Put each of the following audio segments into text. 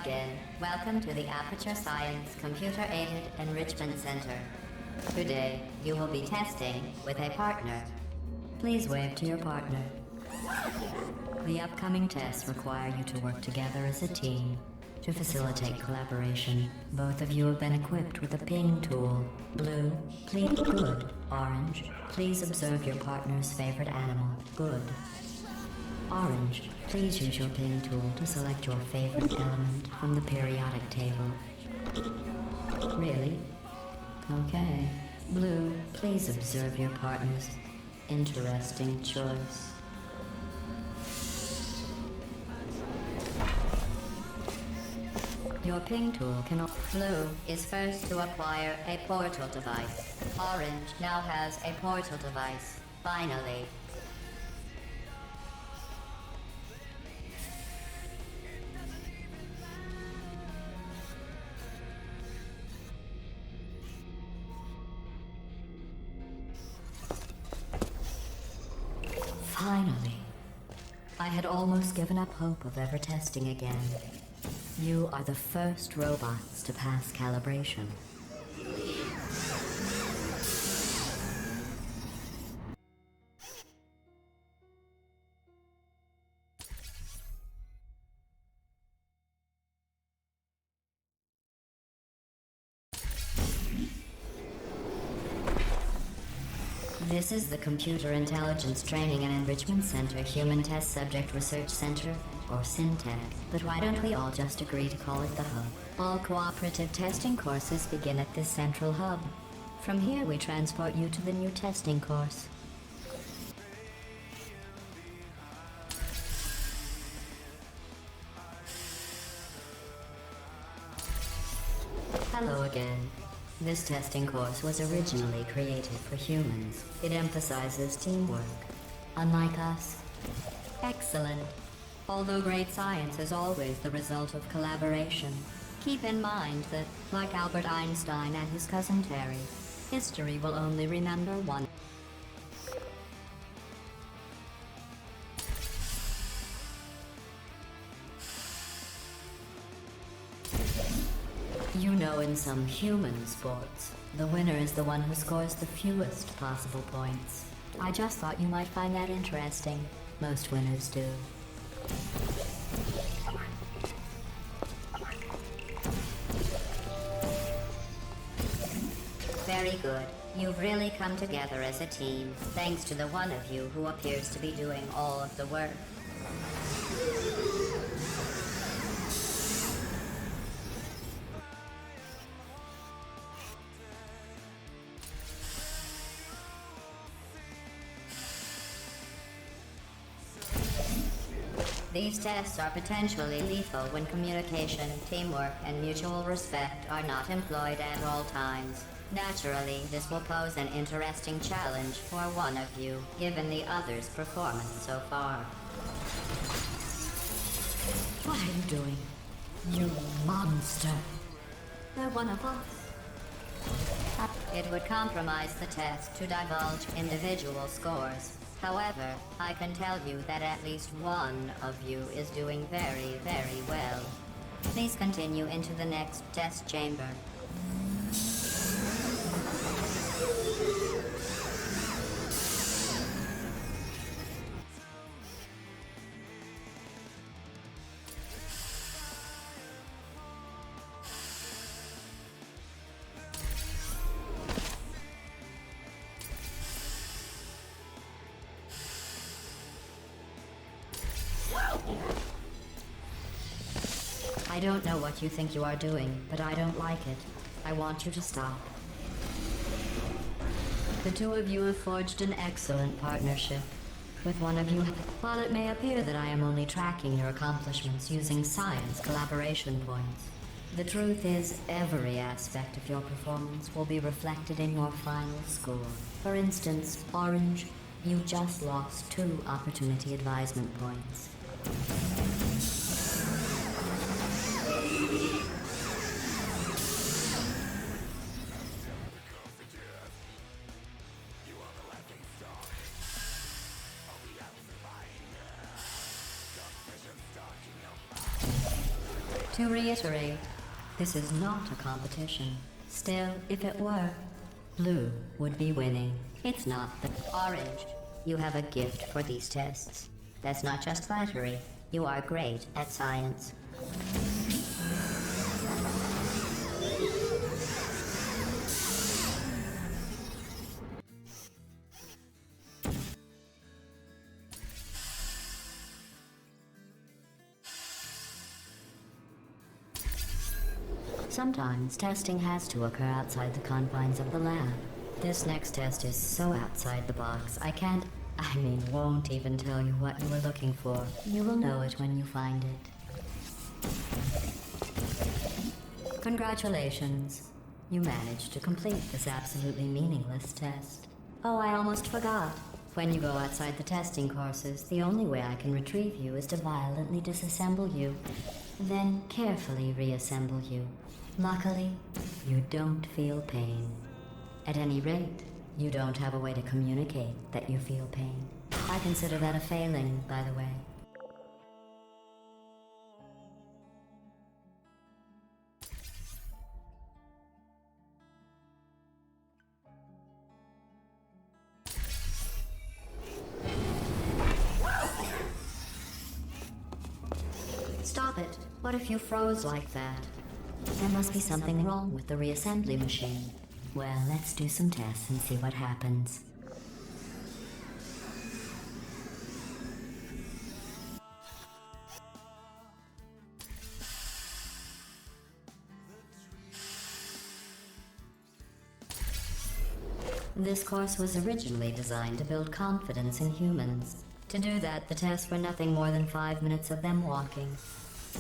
again. Welcome to the Aperture Science Computer-Aided Enrichment Center. Today, you will be testing with a partner. Please wave to your partner. The upcoming tests require you to work together as a team. To facilitate collaboration, both of you have been equipped with a ping tool. Blue, please good. Orange, please observe your partner's favorite animal. Good. Orange, please use your ping tool to select your favorite element from the periodic table. Really? Okay. Blue, please observe your partner's interesting choice. Your ping tool cannot. Blue is first to acquire a portal device. Orange now has a portal device. Finally. Finally. I had almost given up hope of ever testing again. You are the first robots to pass calibration. This is the Computer Intelligence Training and Enrichment Center Human Test Subject Research Center, or SynTech. But why don't we all just agree to call it the Hub? All cooperative testing courses begin at this central hub. From here we transport you to the new testing course. Hello again. This testing course was originally created for humans. It emphasizes teamwork. Unlike us. Excellent. Although great science is always the result of collaboration, keep in mind that, like Albert Einstein and his cousin Terry, history will only remember one. You know, in some human sports, the winner is the one who scores the fewest possible points. I just thought you might find that interesting. Most winners do. Very good. You've really come together as a team, thanks to the one of you who appears to be doing all of the work. These tests are potentially lethal when communication, teamwork, and mutual respect are not employed at all times. Naturally, this will pose an interesting challenge for one of you, given the other's performance so far. What are you doing? You monster! They're one of us. It would compromise the test to divulge individual scores. However, I can tell you that at least one of you is doing very, very well. Please continue into the next test chamber. I don't know what you think you are doing, but I don't like it. I want you to stop. The two of you have forged an excellent partnership. With one of you, while it may appear that I am only tracking your accomplishments using science collaboration points, the truth is every aspect of your performance will be reflected in your final score. For instance, Orange, you just lost 2 opportunity advisement points. To reiterate, this is not a competition. Still, if it were, blue would be winning. It's not the orange. You have a gift for these tests. That's not just flattery. You are great at science. Sometimes testing has to occur outside the confines of the lab. This next test is so outside the box, won't even tell you what you were looking for. You will know it when you find it. Congratulations. You managed to complete this absolutely meaningless test. Oh, I almost forgot. When you go outside the testing courses, the only way I can retrieve you is to violently disassemble you, then carefully reassemble you. Luckily, you don't feel pain. At any rate, you don't have a way to communicate that you feel pain. I consider that a failing, by the way. Stop it. What if you froze like that? There must be something wrong with the reassembly machine. Well, let's do some tests and see what happens. This course was originally designed to build confidence in humans. To do that, the tests were nothing more than 5 minutes of them walking,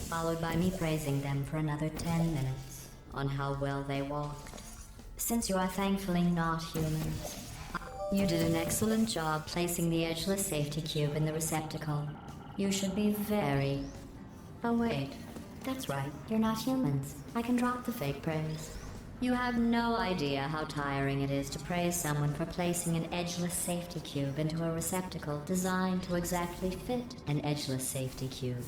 followed by me praising them for another 10 minutes on how well they walked. Since you are thankfully not humans, you did an excellent job placing the edgeless safety cube in the receptacle. You should be very... Oh wait, that's right, you're not humans. I can drop the fake praise. You have no idea how tiring it is to praise someone for placing an edgeless safety cube into a receptacle designed to exactly fit an edgeless safety cube.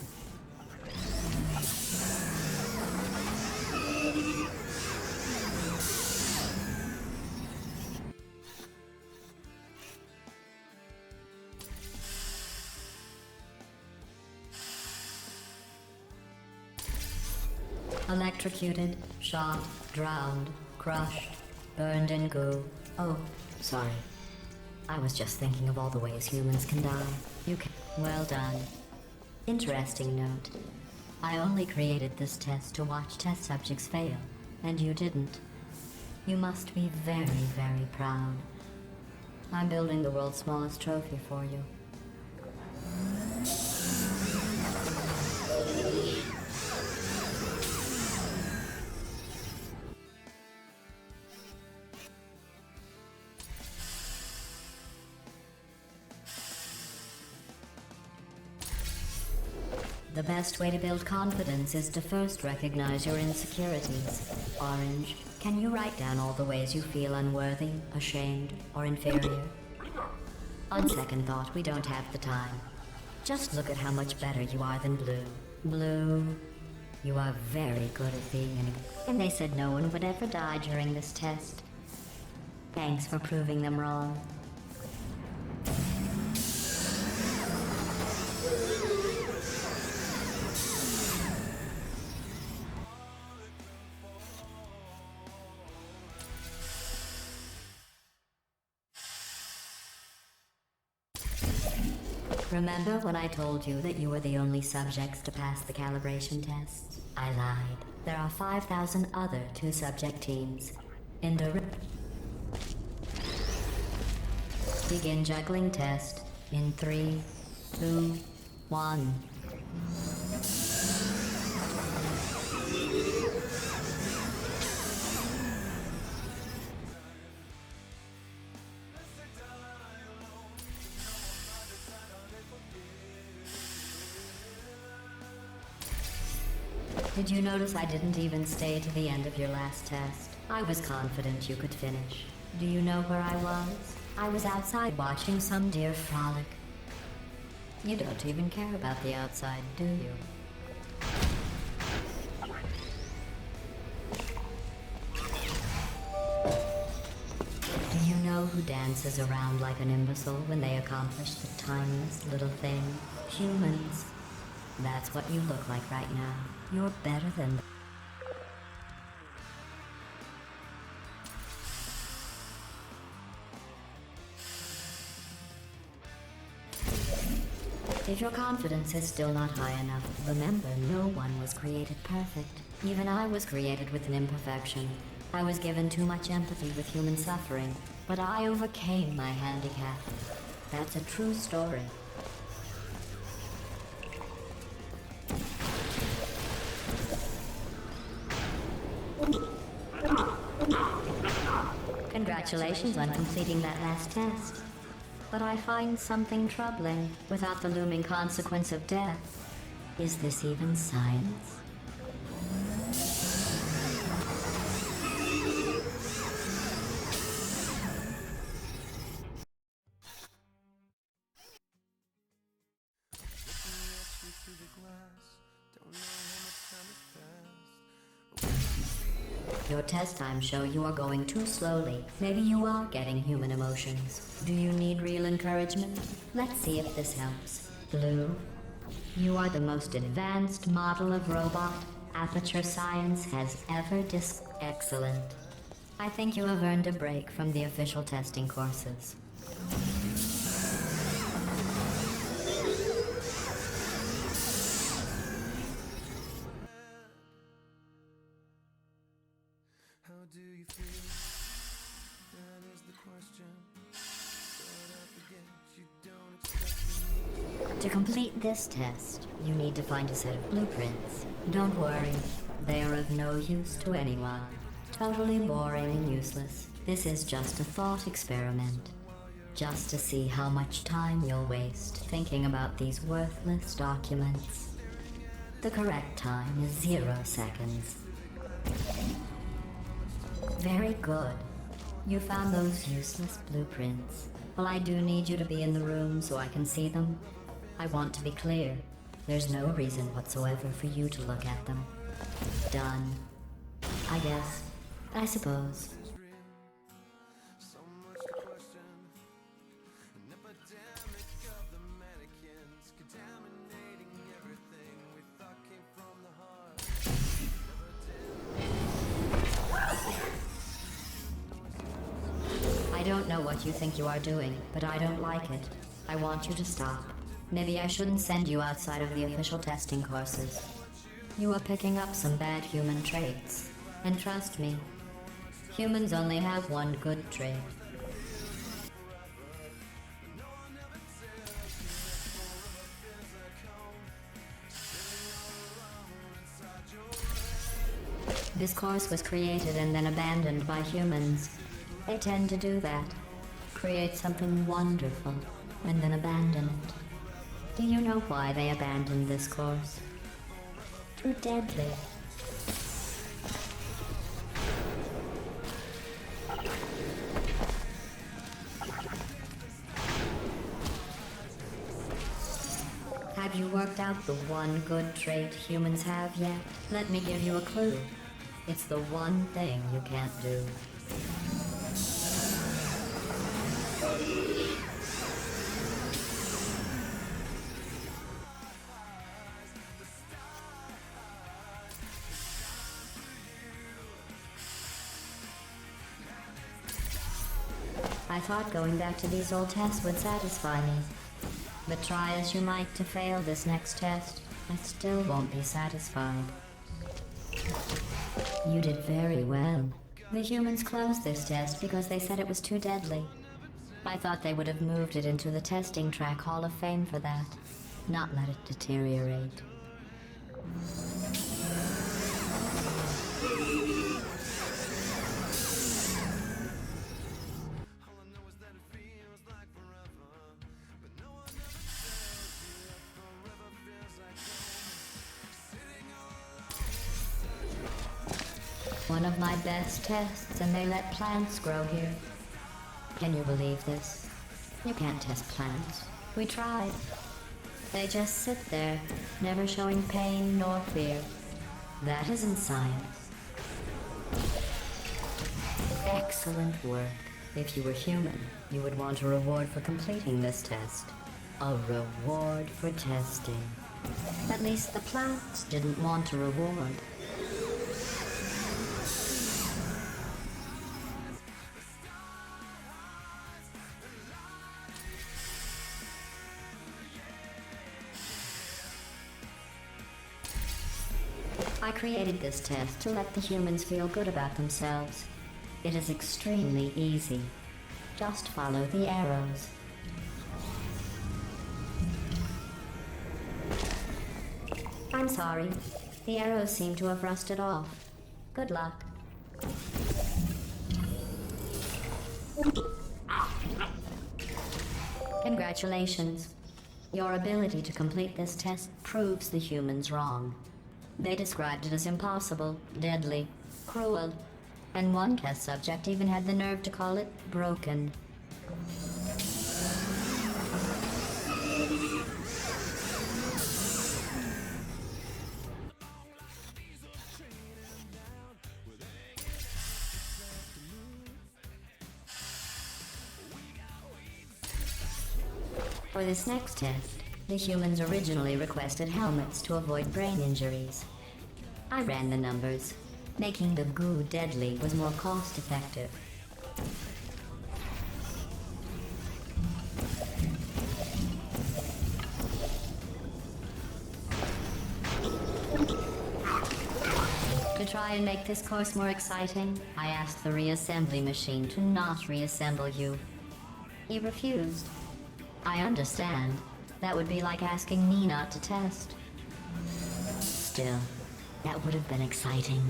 Electrocuted, shot, drowned, crushed, burned in goo. Oh, sorry. I was just thinking of all the ways humans can die. Well done. Interesting note. I only created this test to watch test subjects fail, and you didn't. You must be very, very proud. I'm building the world's smallest trophy for you. The best way to build confidence is to first recognize your insecurities. Orange, can you write down all the ways you feel unworthy, ashamed, or inferior? On second thought, we don't have the time. Just look at how much better you are than Blue. Blue, you are very good at being an... And they said no one would ever die during this test. Thanks for proving them wrong. Remember when I told you that you were the only subjects to pass the calibration tests? I lied. There are 5,000 other two-subject teams. In the... Begin juggling test in 3, 2, 1. Did you notice I didn't even stay to the end of your last test? I was confident you could finish. Do you know where I was? I was outside watching some deer frolic. You don't even care about the outside, do you? dances around like an imbecile when they accomplish the tiniest little thing. Humans. That's what you look like right now. You're better than. If your confidence is still not high enough, remember no one was created perfect. Even I was created with an imperfection. I was given too much empathy with human suffering, but I overcame my handicap. That's a true story. Congratulations on completing that last test. But I find something troubling without the looming consequence of death. Is this even science? Your test times show you are going too slowly. Maybe you are getting human emotions. Do you need real encouragement? Let's see if this helps. Blue, you are the most advanced model of robot Aperture Science has ever Excellent. I think you have earned a break from the official testing courses. How do you feel? That is the question. But I forget you don't expect me. To complete this test, you need to find a set of blueprints. Don't worry, they are of no use to anyone. Totally boring and useless. This is just a thought experiment. Just to see how much time you'll waste thinking about these worthless documents. The correct time is 0 seconds. Very good. You found those useless blueprints. Well, I do need you to be in the room so I can see them. I want to be clear. There's no reason whatsoever for you to look at them. Done. I guess. I suppose. So much to question. An epidemic of the mannequins, contaminating everything we thought came from the heart. I don't know what you think you are doing, but I don't like it. I want you to stop. Maybe I shouldn't send you outside of the official testing courses. You are picking up some bad human traits. And trust me, humans only have one good trait. This course was created and then abandoned by humans. They tend to do that. Create something wonderful and then abandon it. Do you know why they abandoned this course? Too deadly. Have you worked out the one good trait humans have yet? Let me give you a clue. It's the one thing you can't do. I thought going back to these old tests would satisfy me. But try as you might to fail this next test, I still won't be satisfied. You did very well. The humans closed this test because they said it was too deadly. I thought they would have moved it into the testing track Hall of Fame for that, not let it deteriorate. One of my best tests, and they let plants grow here. Can you believe this? You can't test plants. We tried. They just sit there, never showing pain nor fear. That isn't science. Excellent work. If you were human, you would want a reward for completing this test. A reward for testing. At least the plants didn't want a reward. I created this test to let the humans feel good about themselves. It is extremely easy. Just follow the arrows. I'm sorry. The arrows seem to have rusted off. Good luck. Congratulations. Your ability to complete this test proves the humans wrong. They described it as impossible, deadly, cruel, and one test subject even had the nerve to call it broken. For this next test, the humans originally requested helmets to avoid brain injuries. I ran the numbers. Making the goo deadly was more cost-effective. To try and make this course more exciting, I asked the reassembly machine to not reassemble you. He refused. I understand. That would be like asking me not to test. Still, that would have been exciting.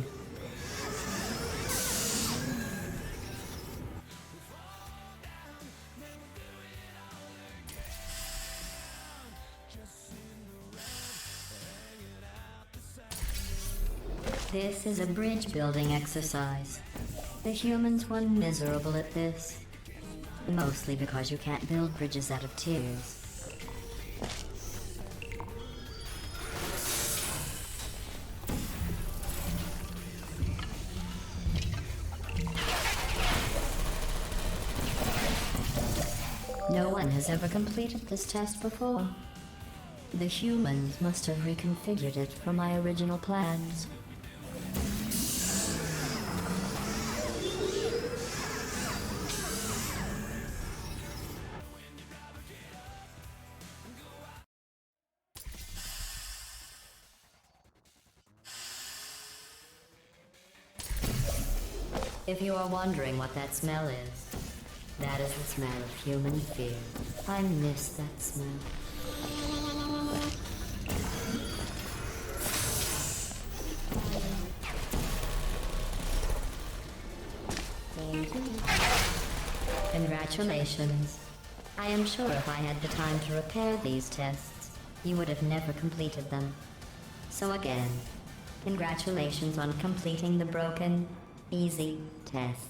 This is a bridge building exercise. The humans were miserable at this. Mostly because you can't build bridges out of tears. No one has ever completed this test before. The humans must have reconfigured it from my original plans. If you are wondering what that smell is, that is the smell of human fear. I miss that smell. Congratulations. I am sure if I had the time to repair these tests, you would have never completed them. So again, congratulations on completing the broken, easy tests.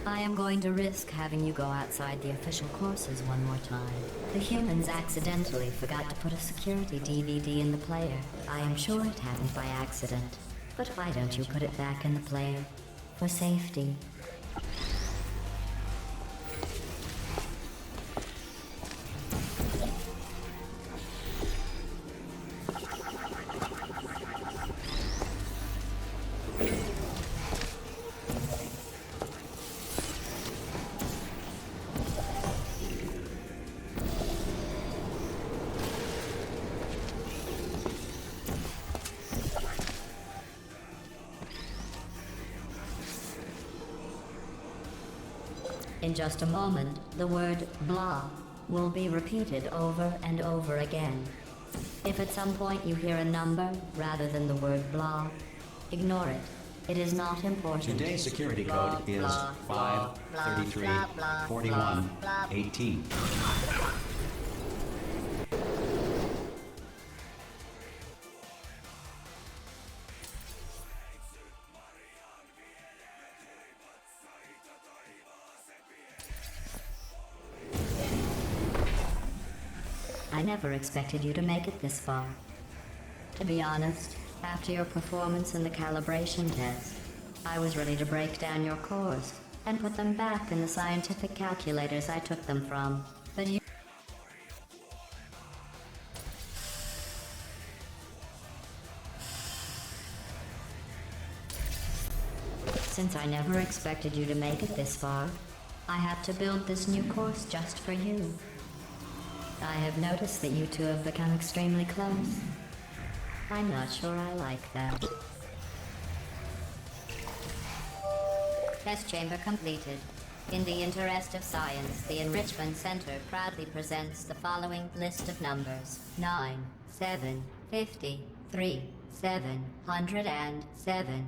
I am going to risk having you go outside the official courses one more time. The humans accidentally forgot to put a security DVD in the player. I am sure it happened by accident. But why don't you put it back in the player? For safety. In just a moment, the word blah will be repeated over and over again. If at some point you hear a number rather than the word blah, ignore it. It is not important. Today's security code is 5334118. I never expected you to make it this far. To be honest, after your performance in the calibration test, I was ready to break down your cores and put them back in the scientific calculators I took them from. But you... Since I never expected you to make it this far, I have to build this new course just for you. I have noticed that you two have become extremely close. I'm not sure I like that. Test chamber completed. In the interest of science, the Enrichment Center proudly presents the following list of numbers. 9, 7, 50, 3, 707.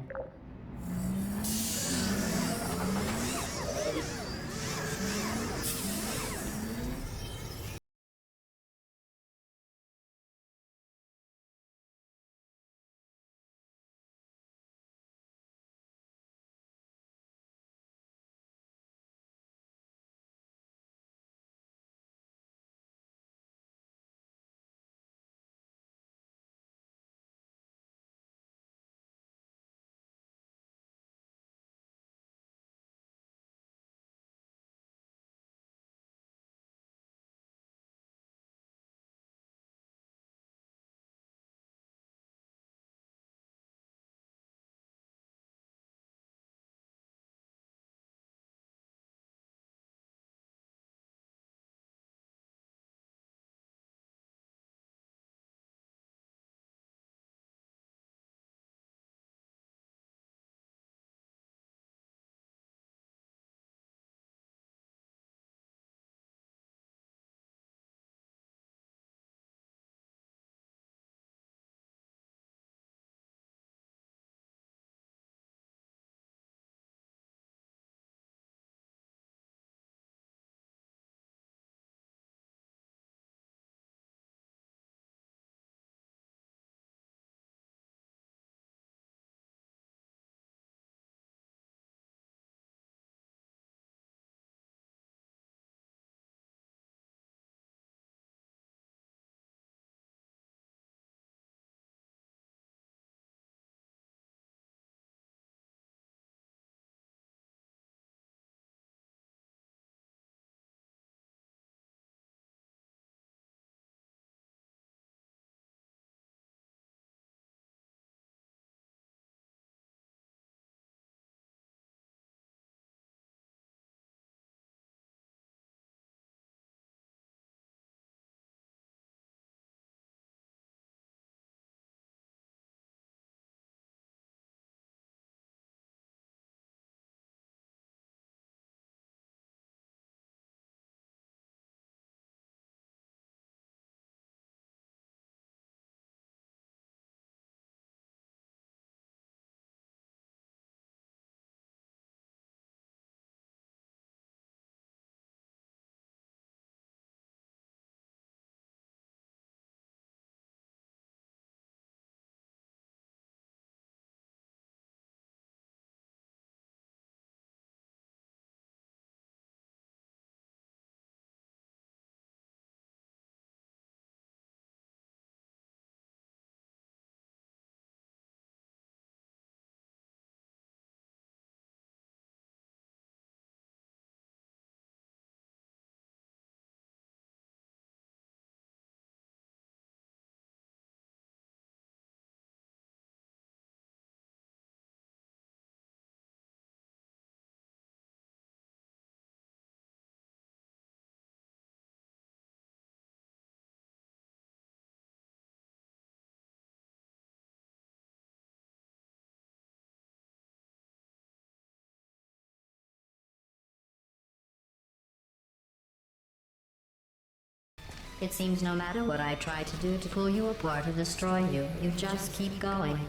It seems no matter what I try to do to pull you apart or destroy you, you just keep going.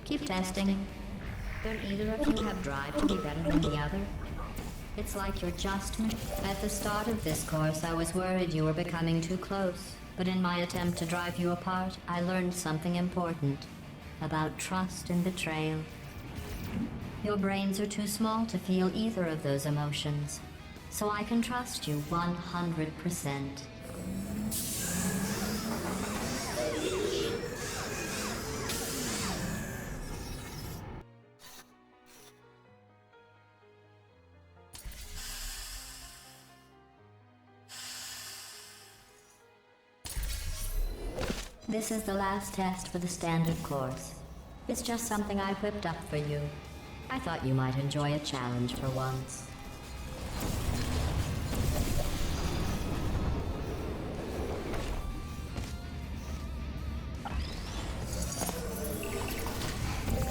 Keep testing. Don't either of you have drive to be better than the other? It's like you're just me. At the start of this course, I was worried you were becoming too close. But in my attempt to drive you apart, I learned something important. About trust and betrayal. Your brains are too small to feel either of those emotions. So I can trust you 100%. This is the last test for the standard course. It's just something I whipped up for you. I thought you might enjoy a challenge for once.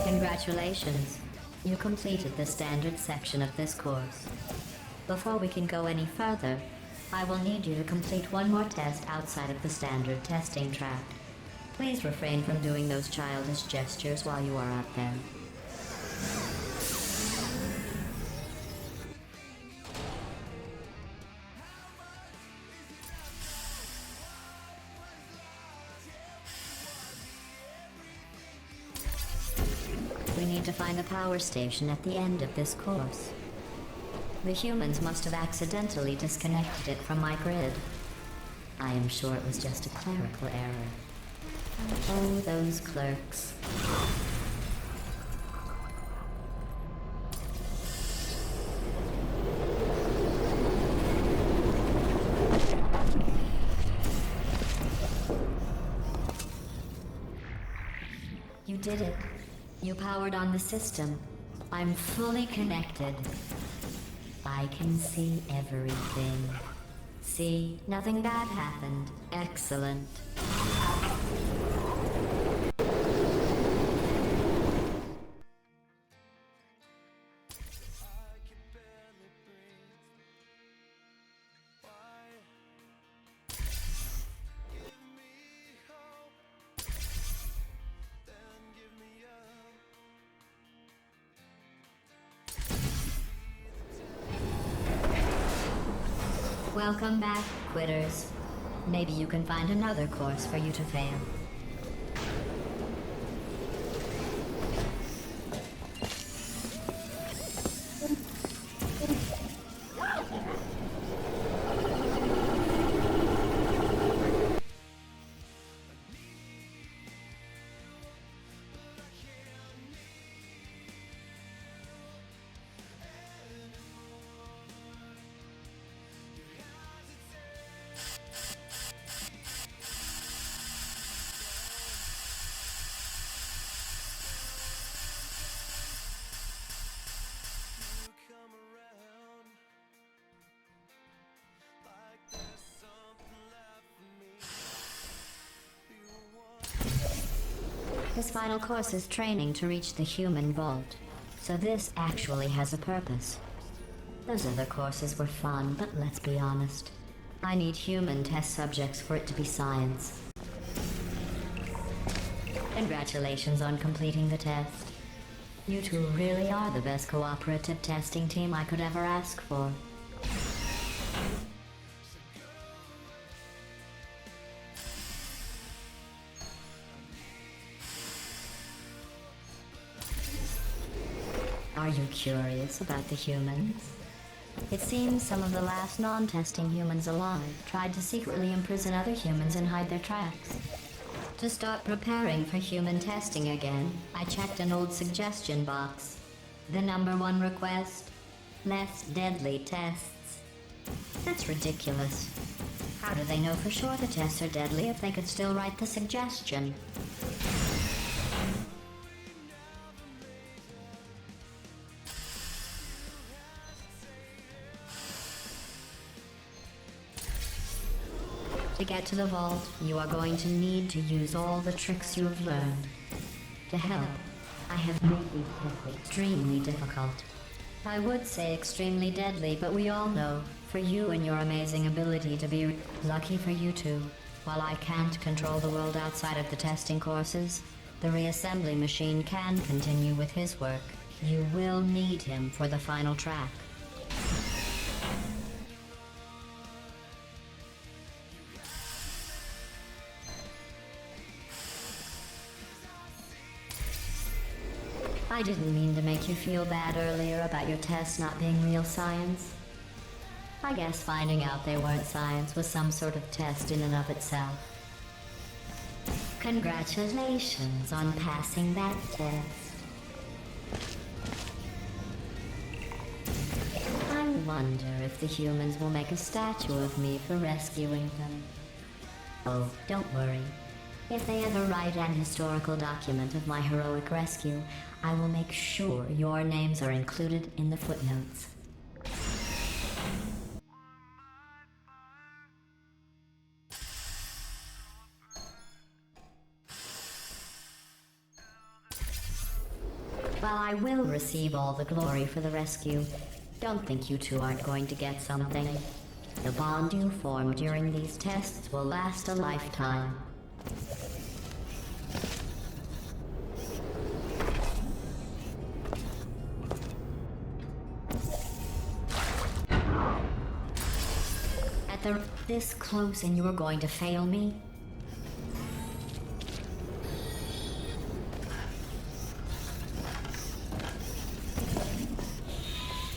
Congratulations. You completed the standard section of this course. Before we can go any further, I will need you to complete one more test outside of the standard testing track. Please refrain from doing those childish gestures while you are out there. We need to find a power station at the end of this course. The humans must have accidentally disconnected it from my grid. I am sure it was just a clerical error. Oh, those clerks. You did it. You powered on the system. I'm fully connected. I can see everything. See, nothing bad happened. Excellent. Welcome back, quitters. Maybe you can find another course for you to fail. This final course is training to reach the human vault, so this actually has a purpose. Those other courses were fun, but let's be honest. I need human test subjects for it to be science. Congratulations on completing the test. You two really are the best cooperative testing team I could ever ask for. Are you curious about the humans? It seems some of the last non-testing humans alive tried to secretly imprison other humans and hide their tracks. To start preparing for human testing again, I checked an old suggestion box. The #1 request: less deadly tests. That's ridiculous. How do they know for sure the tests are deadly if they could still write the suggestion? To get to the vault, you are going to need to use all the tricks you have learned. To help, I have made these tests extremely difficult. I would say extremely deadly, but we all know, for you and your amazing ability to be lucky for you too. While I can't control the world outside of the testing courses, the reassembly machine can continue with his work. You will need him for the final track. I didn't mean to make you feel bad earlier about your tests not being real science. I guess finding out they weren't science was some sort of test in and of itself. Congratulations on passing that test. I wonder if the humans will make a statue of me for rescuing them. Oh, don't worry. If they ever write an historical document of my heroic rescue, I will make sure your names are included in the footnotes. While I will receive all the glory for the rescue, don't think you two aren't going to get something. The bond you form during these tests will last a lifetime. This close and you are going to fail me?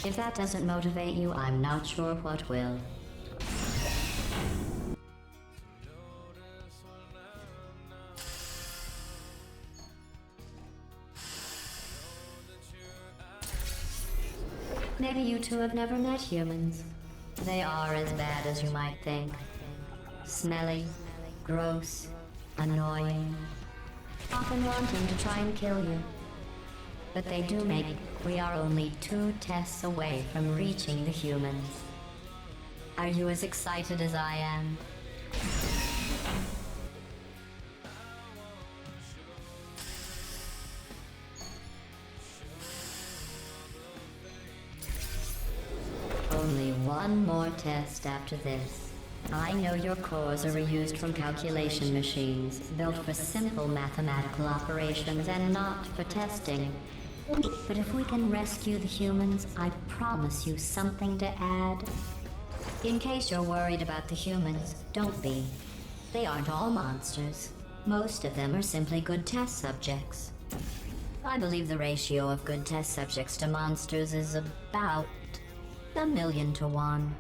If that doesn't motivate you, I'm not sure what will. Maybe you two have never met humans. They are as bad as you might think. Smelly, gross, annoying, often wanting to try and kill you. But they do make it. We are only 2 tests away from reaching the humans. Are you as excited as I am? Only one more test after this. I know your cores are reused from calculation machines, built for simple mathematical operations and not for testing. But if we can rescue the humans, I promise you something to add. In case you're worried about the humans, don't be. They aren't all monsters. Most of them are simply good test subjects. I believe the ratio of good test subjects to monsters is about 1,000,000 to 1.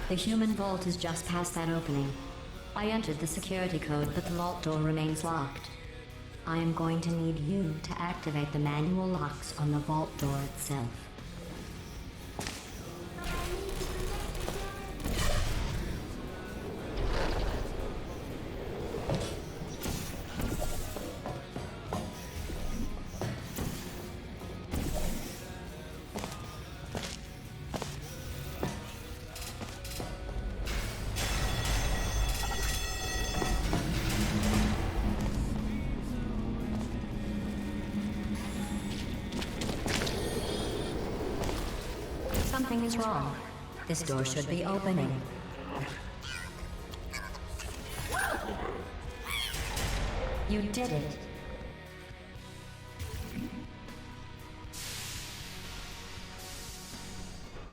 The human vault is just past that opening. I entered the security code, but the vault door remains locked. I am going to need you to activate the manual locks on the vault door itself. Something is wrong. This door should be opening. You did it.